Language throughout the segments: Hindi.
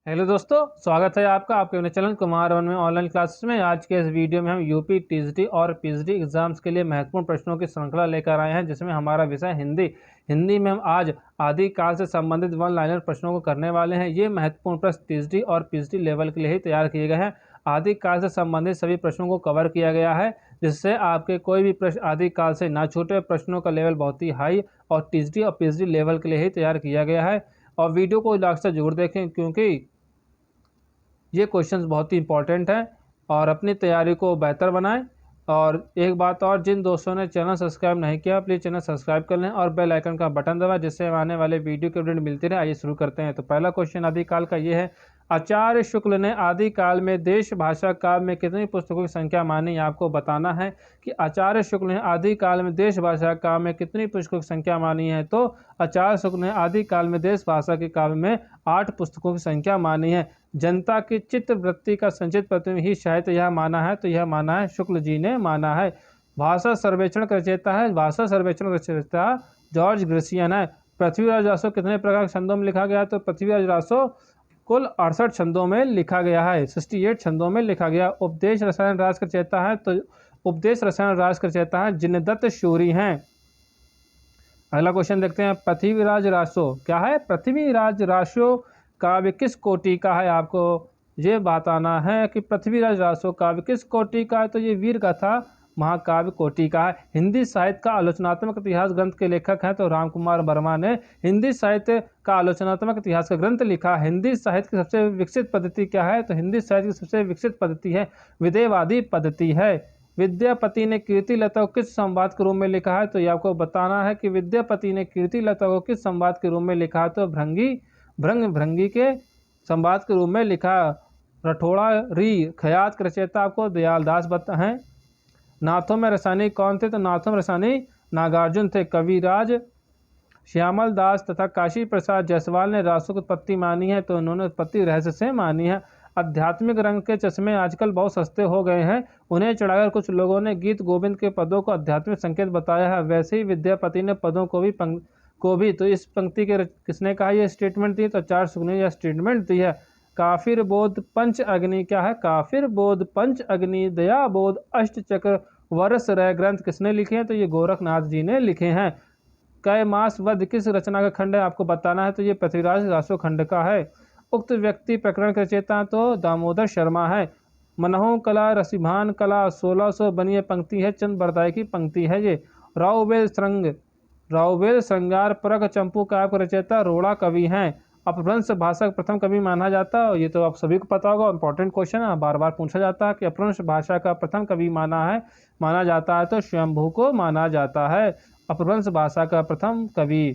हेलो दोस्तों, स्वागत है आपका आपके अपने चैनल कुमार वन में ऑनलाइन क्लासेस में। आज के इस वीडियो में हम यूपी टीजीटी और पीएचडी एग्जाम्स के लिए महत्वपूर्ण प्रश्नों की श्रृंखला लेकर आए हैं, जिसमें हमारा विषय हिंदी में हम आज आदिकाल से संबंधित वन लाइनर प्रश्नों को करने वाले हैं। ये महत्वपूर्ण प्रश्न टीजीटी और पीएचडी लेवल के लिए ही तैयार किए गए हैं। आदिकाल से संबंधित सभी प्रश्नों को कवर किया गया है, जिससे आपके कोई भी प्रश्न आदिकाल से ना छूटे। प्रश्नों का लेवल बहुत ही हाई और टीजीटी और पीएचडी लेवल के लिए ही तैयार किया गया है। और वीडियो को लास्ट तक जरूर देखें, क्योंकि ये क्वेश्चंस बहुत ही इंपॉर्टेंट हैं और अपनी तैयारी को बेहतर बनाएं। और एक बात और, जिन दोस्तों ने चैनल सब्सक्राइब नहीं किया प्लीज़ चैनल सब्सक्राइब कर लें और बेल आइकन का बटन दबाएं, जिससे आने वाले वीडियो की अपडेट मिलती रहे। आइए शुरू करते हैं। तो पहला क्वेश्चन आदिकाल का ये है, आचार्य शुक्ल ने आदिकाल में देश भाषा काव्य में कितनी पुस्तकों की संख्या मानी। आपको बताना है कि आचार्य शुक्ल ने आदिकाल में देश भाषा काव्य में कितनी पुस्तकों की संख्या मानी है। तो आचार्य शुक्ल ने आदिकाल में देश भाषा के काव्य में 8 पुस्तकों की संख्या मानी है। जनता की चित्त वृत्ति का संचित प्रतिबिंब ही साहित्य यह माना है, तो यह माना है शुक्ल जी ने माना है। भाषा सर्वेक्षण का रचयिता है, भाषा सर्वेक्षण का रचयिता जॉर्ज ग्रेसियन है। पृथ्वीराज रासो कितने प्रकार के छंदों में लिखा गया। तो पृथ्वीराज रासो कुल 68 छंदों में लिखा गया है, 68 छंदों में लिखा गया। उपदेश रसायन रास का रचयिता है, तो उपदेश रसायन रास का रचयिता है जिनदत्त सूरी हैं। अगला क्वेश्चन देखते हैं, पृथ्वीराज रासो क्या है। पृथ्वीराज रासो काव्य किस कोटि का है। आपको ये बताना है कि पृथ्वीराज रासो काव्य किस कोटि का है। तो ये वीर गाथा महाकाव्य कोटि का है। हिंदी साहित्य का आलोचनात्मक इतिहास ग्रंथ के लेखक हैं, तो राम कुमार वर्मा ने हिंदी साहित्य का आलोचनात्मक इतिहास का ग्रंथ लिखा। हिंदी साहित्य की सबसे विकसित पद्धति क्या है। तो हिंदी साहित्य की सबसे विकसित पद्धति है विधेयवादी पद्धति है। विद्यापति ने कीर्ति लता को किस संवाद के रूप में लिखा है। तो ये आपको बताना है कि विद्यापति ने कीर्ति लता को किस संवाद के रूप में लिखा है। तो भृंगी के संवाद के रूप में लिखा। रठोड़ा री खयात के रचयिता आपको दयालदास बता हैं। नाथों में रसानी कौन थे। तो नाथों में रसानी नागार्जुन थे। कविराज श्यामल दास तथा काशी प्रसाद जायसवाल ने रासो की उत्पत्ति मानी है, तो उन्होंने उत्पत्ति रहस्य से मानी है। आध्यात्मिक रंग के चश्मे आजकल बहुत सस्ते हो गए हैं, उन्हें चढ़ाकर कुछ लोगों ने गीत गोविंद के पदों को आध्यात्मिक संकेत बताया है। वैसे ही विद्यापति ने पदों को भी तो इस पंक्ति के किसने कहा यह स्टेटमेंट दी। तो आचार्य शुक्ल ने यह स्टेटमेंट दी है। काफिर बोध पंच अग्नि क्या है। काफिर बोध पंच अग्नि दया बोध अष्टचक्र वर्ष रह ग्रंथ किसने लिखे हैं। तो ये गोरखनाथ जी ने लिखे हैं। कैमास वध किस रचना का खंड है। आपको बताना है, तो ये पृथ्वीराज रासो खंड का है। उक्त व्यक्ति प्रकरण के रचयिता तो दामोदर शर्मा है। मनहु कला रसिभान कला 1600 बनी पंक्ति है, चंद बरदाई की पंक्ति है। ये राववेल श्रृंगार परक चंपू काव्य का रचयिता रोड़ा कवि हैं। अपभ्रंश भाषा का प्रथम कवि माना जाता है। ये तो आप सभी को पता होगा, इंपॉर्टेंट क्वेश्चन है, बार बार पूछा जाता है कि अपभ्रंश भाषा का प्रथम कवि माना जाता है। तो स्वयंभू को माना जाता है अपभ्रंश भाषा का प्रथम कवि।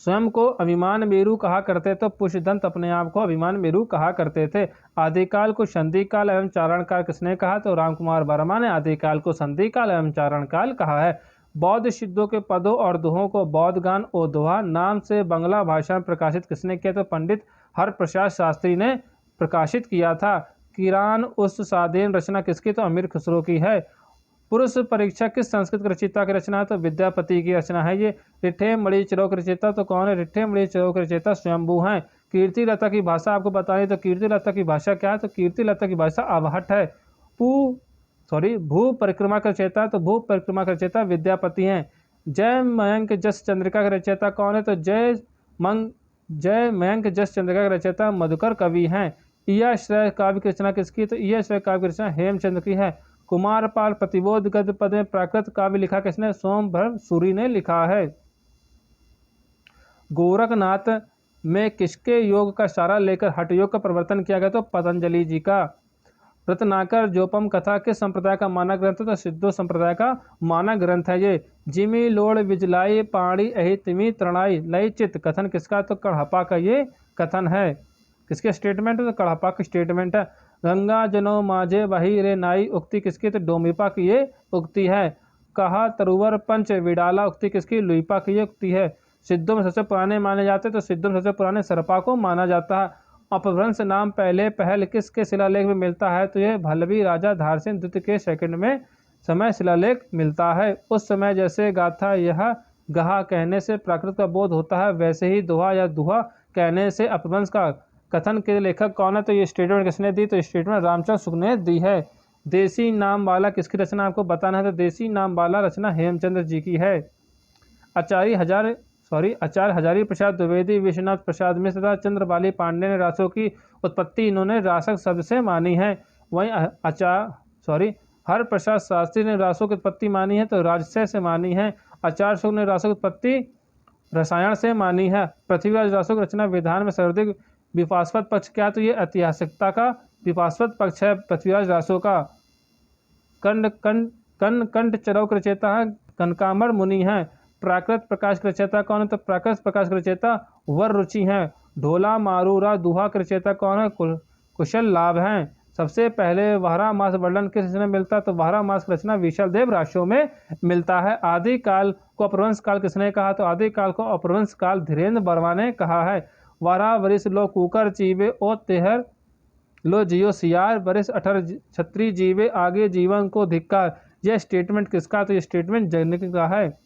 स्वयं को अभिमान मेरु कहा करते, तो पुष्यदंत अपने आप को अभिमान मेरु कहा करते थे। आदिकाल को संधिकाल एवं चारणकाल किसने कहा। तो रामकुमार वर्मा ने आदिकाल को संधिकाल एवं चारणकाल कहा है। बौद्ध सिद्धों के पदों और दोहों को बौद्ध गान ओ दोहा नाम से बंगला भाषा में प्रकाशित किसने किया। तो पंडित हरप्रसाद शास्त्री ने प्रकाशित किया था। किरान उस सादेन रचना किसकी। तो अमीर खुसरो की है। पुरुष परीक्षा किस संस्कृत रचयिता की रचना है। तो विद्यापति की रचना है ये। रिठे मणि चरो के रचयिता तो कौन है। रिठे मणि चरो के रचयिता स्वयंभू हैं। कीर्ति लता की भाषा आपको बताइए, तो कीर्ति लता की भाषा क्या है। तो कीर्ति लता की भाषा अवहट है। भू परिक्रमा का रचयिता, तो भू परिक्रमा का रचयिता विद्यापति हैं। जय मयंक जस चंद्रिका का रचयिता कौन है। तो जय मयंक जस चंद्रिका का रचयिता मधुकर कवि हैं। ईयाश्रय काव्य की रचना किसकी। तो ईयाश्रय काव्य की रचना हेमचंद्र की है। कुमारपाल प्रतिबोध गद्य पद में प्राकृत काव्य लिखा किसने। सोमभद्र सूरी ने लिखा है। गोरखनाथ में किसके योग का सारा लेकर हठ योग का प्रवर्तन किया गया। तो पतंजलि जी का। रत्नाकर जोपम कथा किस संप्रदाय का मानक ग्रंथ है। तो सिद्धो संप्रदाय का मानक ग्रंथ है ये। जिमी लोड़ बिजलाई पाणी अहितमी तृणाई लय चित्त कथन किसका। तो कढ़पा का ये कथन है। किसके स्टेटमेंट है। तो कढ़पा की स्टेटमेंट है। गंगा जनो माझे बही रे नाई उक्ति किसकी। तो डोमिपा की ये उक्ति है। कहा तरुवर पंच विडाला उक्ति किसकी। लुइपा की ये उक्ति है। सिद्धों में सबसे पुराने माने जाते, तो सिद्धों में सबसे पुराने सरपा को माना जाता है। अपभ्रंश नाम पहले पहल किसके शिलालेख में मिलता है। तो यह भल्लवी राजा धारसेन द्वितीय के सेकंड में समय शिलालेख मिलता है। उस समय जैसे गाथा यह गहा कहने से प्राकृत का बोध होता है, वैसे ही दोहा या दुहा कहने से अपभ्रंश का कथन के लेखक कौन है? तो ये स्टेटमेंट किसने दी? तो स्टेटमेंट रामचंद्र शुक्ल ने दी है। देसी नाम वाला किसकी रचना आपको बताना है? तो देसी नाम वाला रचना हेमचंद्र जी की है। आचार्य हजारी प्रसाद द्विवेदी, विश्वनाथ प्रसाद मिश्र तथा चंद्रबाली पांडे ने रासों की उत्पत्ति इन्होंने रासक शब्द से मानी है। वहीं हर प्रसाद शास्त्री ने रासों की उत्पत्ति मानी है तो राजस्य से मानी है। आचार्य शुक्ल ने रासों की उत्पत्ति रसायन से मानी है। पृथ्वीराज रासों की रचना विधान में सर्वाधिक विवादास्पद पक्ष क्या? तो ये ऐतिहासिकता का विवादास्पद पक्ष है पृथ्वीराज रासों का। कंठ चरौक रचेता है कनकामर मुनि है। प्राकृत प्रकाश के रचयिता कौन है? तो प्राकृत प्रकाश के रचयिता वर रुचि हैं। ढोला मारूरा दुहा के रचयिता कौन है? कुशल लाभ हैं। सबसे पहले वाहरा मास वर्णन किस रचना में मिलता है? तो वाहरा मास की रचना विशाल देव राशियों में मिलता है। आदिकाल को अपभ्रंश काल किसने कहा? तो आदिकाल को अपभ्रंश काल धीरेन्द्र वर्मा ने कहा है। वारा वरिस लो कुकर जीवे ओ तेहर लो जियो सियार वरिस 18 छत्री जीवे आगे जीवन को धिक्कार। यह स्टेटमेंट किसका? तो यह स्टेटमेंट जगनिक का है।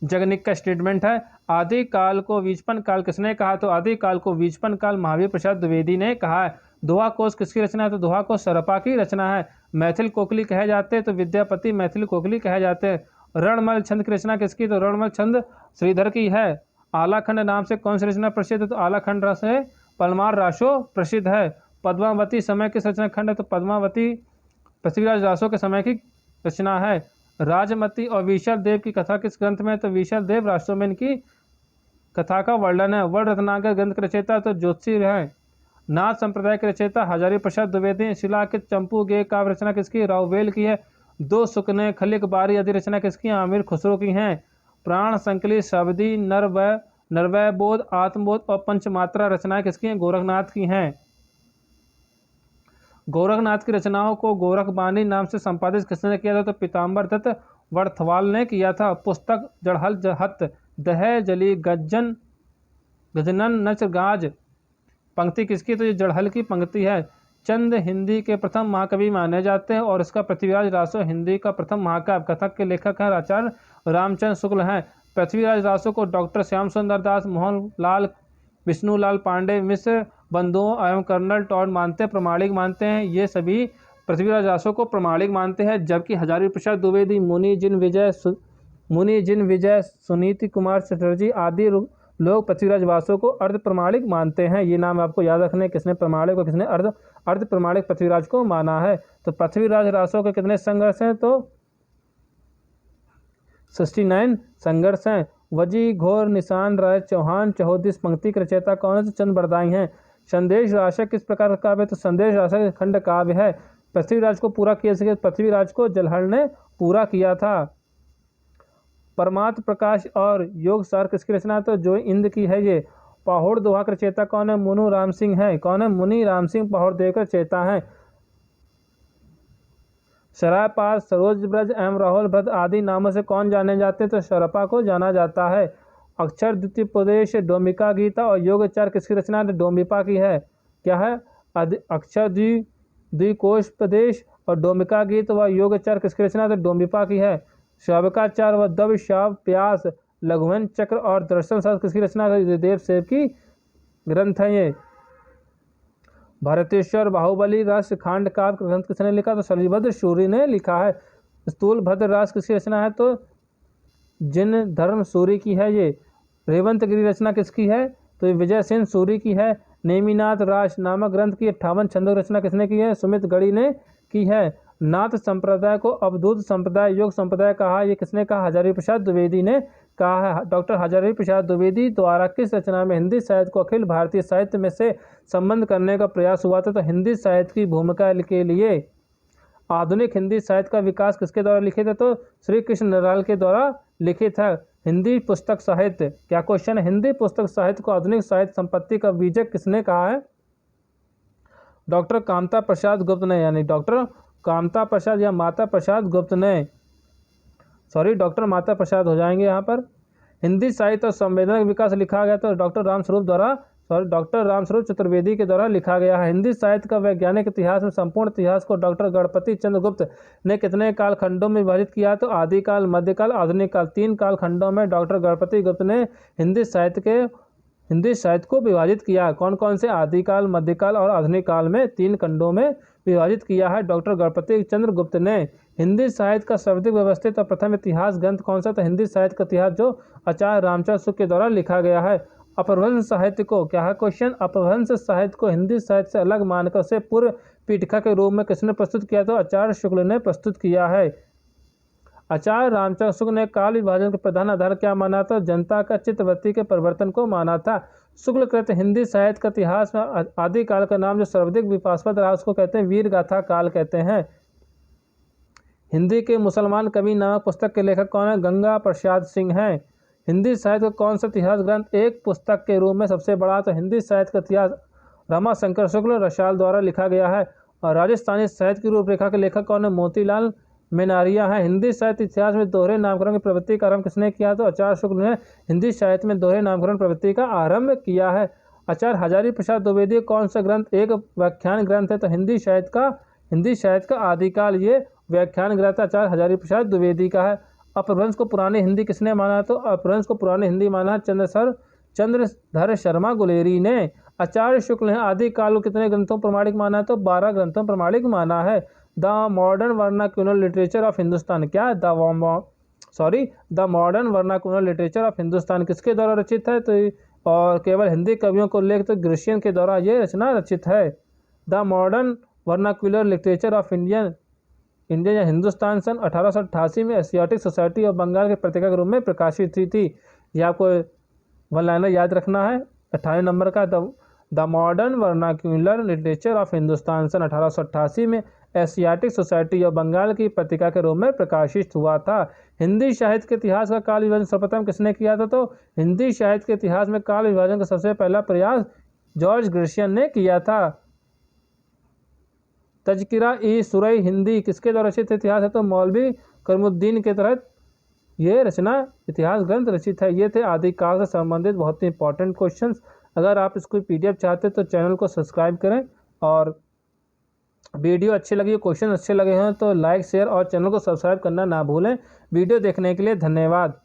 जगनिक का स्टेटमेंट है। आदिकाल को विचपन काल किसने कहा? तो आदिकाल को विचपन काल महावीर प्रसाद द्विवेदी ने कहा है। दोहा कोश किसकी रचना है? तो दोहा कोश सरपा की रचना है। मैथिल कोकली कहे जाते हैं तो विद्यापति मैथिल कोकली कहे जाते हैं। रणमल छंद की रचना किसकी? तो रणमल छंद श्रीधर की है। आलाखंड नाम से कौन सी रचना प्रसिद्ध है? तो आलाखंड रस है पलमार रासो प्रसिद्ध है। पद्मावती समय की रचना खंड है तो पद्मावती पृथ्वीराज रासो के समय की रचना है। राजमती और विशाल देव की कथा किस ग्रंथ में? तो विशाल देव रासो में इनकी कथा का वर्णन है। वर्ण रत्नाकर ग्रंथ के रचयिता तो ज्योतिषी है। नाथ संप्रदाय के रचयिता हजारी प्रसाद द्विवेदी। शिलाकित चंपू गे काव्य रचना किसकी? राववेल की है। दो सुकने खलिक बारी आदि रचना किसकी? आमिर खुसरो की हैं। प्राण संकली शब्दी नरवय बोध आत्मबोध और पंचमात्रा रचनाएं किसकी हैं? गोरखनाथ की हैं। गोरखनाथ की रचनाओं को गोरखबानी नाम से संपादित किसने किया था? तो पीताम्बर दत्त वर्थवाल ने किया था। पुस्तक जड़हल जहत दह जली गजनन नच गाज पंक्ति किसकी? तो ये जड़हल की पंक्ति है। चंद हिंदी के प्रथम महाकवि माने जाते हैं और इसका पृथ्वीराज रासो हिंदी का प्रथम महाकाव्य। कथक के लेखक हैं आचार्य रामचंद्र शुक्ल हैं। पृथ्वीराज रासो को डॉक्टर श्याम सुंदर दास, मोहन लाल, विष्णुलाल पांडे, मिश्र बंधुओं एवं कर्नल टॉड मानते प्रमाणिक मानते हैं। ये सभी पृथ्वीराज रासो को प्रमाणिक मानते हैं। जबकि हजारी प्रसाद द्विवेदी, मुनि जिन विजय, सुनीति कुमार चटर्जी आदि लोग पृथ्वीराज रासो को अर्ध प्रमाणिक मानते हैं। ये नाम आपको याद रखने, किसने प्रमाणिक और किसने अर्ध प्रमाणिक पृथ्वीराज को माना है। तो पृथ्वीराज रासो के कितने संघर्ष हैं? तो 69 संघर्ष हैं। वजी घोर निशान राय चौहान चौहदिस पंक्ति के रचयिता कौन है? तो चंद बरदाई हैं। संदेश राशक किस प्रकार का काव्य है? तो संदेश राशक खंड काव्य है। पृथ्वीराज को पूरा किया सके, पृथ्वीराज को जलहल ने पूरा किया था। परमात्म प्रकाश और योग सार किसकी रचना है? तो जो इंद की है। ये पाहुड़ दोहा का रचयिता कौन है? मुनु राम सिंह है। कौन है? मुनि राम सिंह पाहुड़ देव का रचयिता है। शरापाल, सरोज ब्रज एवं राहुल भद्र आदि नामों से कौन जाने जाते हैं? तो शरपा को जाना जाता है। अक्षर द्वितीयोपदेश, डोमिका गीता और योगाचार किसकी रचना है? डोमिपा की है। क्या है? अक्षर द्विकोशोपदेश और डोमिका गीत व योगाचार किसकी रचना है? तो डोमिपा की है। श्रावकाचार व दव शाव प्यास लघुवन चक्र और दर्शन शास्त्र किसकी रचना है? देव सेव की ग्रंथ है ये। भारतेश्वर बाहुबली राष्ट्र खांड काव्य ग्रंथ किसने लिखा? तो शलिभद्र सूरी ने लिखा है। स्थूल भद्र रास किसकी रचना है? तो जिन धर्म सूरी की है ये। रेवंतगिरी रचना किसकी है? तो विजय सेन सूरी की है। नेमिनाथ रास नामक ग्रंथ की 58 छंदों रचना किसने की है? सुमित गढ़ी ने की है। नाथ संप्रदाय को अवधूत संप्रदाय योग संप्रदाय कहा, ये किसने कहा? हजारी प्रसाद द्विवेदी ने कहा है। डॉक्टर हजारी प्रसाद द्विवेदी द्वारा किस रचना में हिंदी साहित्य को अखिल भारतीय साहित्य में से संबंध करने का प्रयास हुआ था? तो हिंदी साहित्य की भूमिका के लिए आधुनिक हिंदी साहित्य का विकास किसके द्वारा लिखित है? तो श्री कृष्ण नराल के द्वारा लिखित है। हिंदी पुस्तक साहित्य, क्या क्वेश्चन है? हिंदी पुस्तक साहित्य को आधुनिक साहित्य संपत्ति का बीजक किसने कहा है? डॉक्टर कामता प्रसाद गुप्त ने, यानी डॉक्टर कामता प्रसाद या माता प्रसाद गुप्त ने, डॉक्टर माता प्रसाद हो जाएंगे यहाँ पर। हिंदी साहित्य और संवेदना का विकास लिखा गया तो डॉक्टर रामस्वरूप चतुर्वेदी के द्वारा लिखा गया है। हिंदी साहित्य का वैज्ञानिक इतिहास में संपूर्ण इतिहास को डॉक्टर गणपति चंद्र गुप्त ने कितने कालखंडों में विभाजित किया? तो आदिकाल, मध्यकाल, आधुनिक काल, 3 कालखंडों में डॉक्टर गणपति गुप्त ने हिंदी साहित्य के हिंदी साहित्य को विभाजित किया? कौन कौन से? आदिकाल, मध्यकाल और आधुनिक काल में 3 खंडों में विभाजित किया है। डॉक्टर गणपति चंद्र गुप्त ने। हिंदी साहित्य का सर्वाधिक व्यवस्थित और प्रथम इतिहास ग्रंथ कौन सा? तो हिंदी साहित्य का इतिहास जो आचार्य रामचंद्र शुक्ल के द्वारा लिखा गया है। अपभ्रंश साहित्य को, क्या है क्वेश्चन, अपभ्रंश साहित्य को हिंदी साहित्य से अलग मानकर उसे पूर्व पीठिका के रूप में किसने प्रस्तुत किया? तो आचार्य शुक्ल ने प्रस्तुत किया है। आचार्य रामचंद्र शुक्ल ने काल विभाजन के प्रधान आधार क्या माना था? जनता का चित्तवृत्ति के परिवर्तन को माना था। शुक्ल कहते हिंदी साहित्य का इतिहास में आदिकाल का नाम जो सर्वाधिक विवादास्पद रहा उसको कहते हैं वीर गाथा काल कहते हैं। हिंदी के मुसलमान कवि नामक पुस्तक के लेखक कौन है? गंगा प्रसाद सिंह हैं। हिंदी साहित्य का कौन सा इतिहास ग्रंथ एक पुस्तक के रूप में सबसे बड़ा? तो हिंदी साहित्य का इतिहास रमाशंकर शुक्ल रसाल द्वारा लिखा गया है। और राजस्थानी साहित्य की रूपरेखा के लेखक कौन है? मोतीलाल मेनारिया है। हिंदी साहित्य इतिहास में दोहरे नामकरण की प्रवृत्ति का आरंभ किसने किया? तो आचार्य शुक्ल ने हिंदी साहित्य में दोहरे नामकरण प्रवृत्ति का आरंभ किया है। आचार्य हजारी प्रसाद द्विवेदी कौन सा ग्रंथ एक व्याख्यान ग्रंथ है? तो हिंदी साहित्य का आदिकाल ये व्याख्यान ग्रंथ आचार्य हजारी प्रसाद द्विवेदी का है। अपभ्रंश को पुरानी हिंदी किसने माना? तो अपभ्रंश को पुरानी हिंदी माना चंद्रधर शर्मा गुलेरी ने। आचार्य शुक्ल ने आदिकाल को कितने ग्रंथों प्रमाणिक माना? तो 12 ग्रंथों प्रमाणिक माना है। The modern vernacular literature of Hindustan, क्या the modern vernacular literature of Hindustan किसके द्वारा रचित है? तो और केवल हिंदी कवियों को लेकर तो ग्रिशियन के द्वारा ये रचना रचित है। The modern vernacular literature of India या हिंदुस्तान सन 1888 में एशियाटिक सोसाइटी ऑफ बंगाल के पत्रिका के रूप में प्रकाशित हुई थी। ये आपको वन लाइनर याद रखना है। 28 नंबर का the modern vernacular literature of Hindustan सन 1888 में एशियाटिक सोसाइटी ऑफ बंगाल की पत्रिका के रूप में प्रकाशित हुआ था। हिंदी साहित्य के इतिहास का काल विभाजन सर्वप्रथम किसने किया था? तो हिंदी साहित्य के इतिहास में काल विभाजन का सबसे पहला प्रयास जॉर्ज ग्रिशियन ने किया था। तज़किरा ई सुरई हिंदी किसके द्वारा रचित इतिहास है? तो मौलवी करीमुद्दीन के तहत ये रचना इतिहास ग्रंथ रचित है। ये थे आदिकाल से संबंधित बहुत ही इंपॉर्टेंट क्वेश्चंस। अगर आप इसको PDF चाहते तो चैनल को सब्सक्राइब करें, और वीडियो अच्छी लगी, क्वेश्चन अच्छे लगे हैं तो लाइक शेयर और चैनल को सब्सक्राइब करना ना भूलें। वीडियो देखने के लिए धन्यवाद।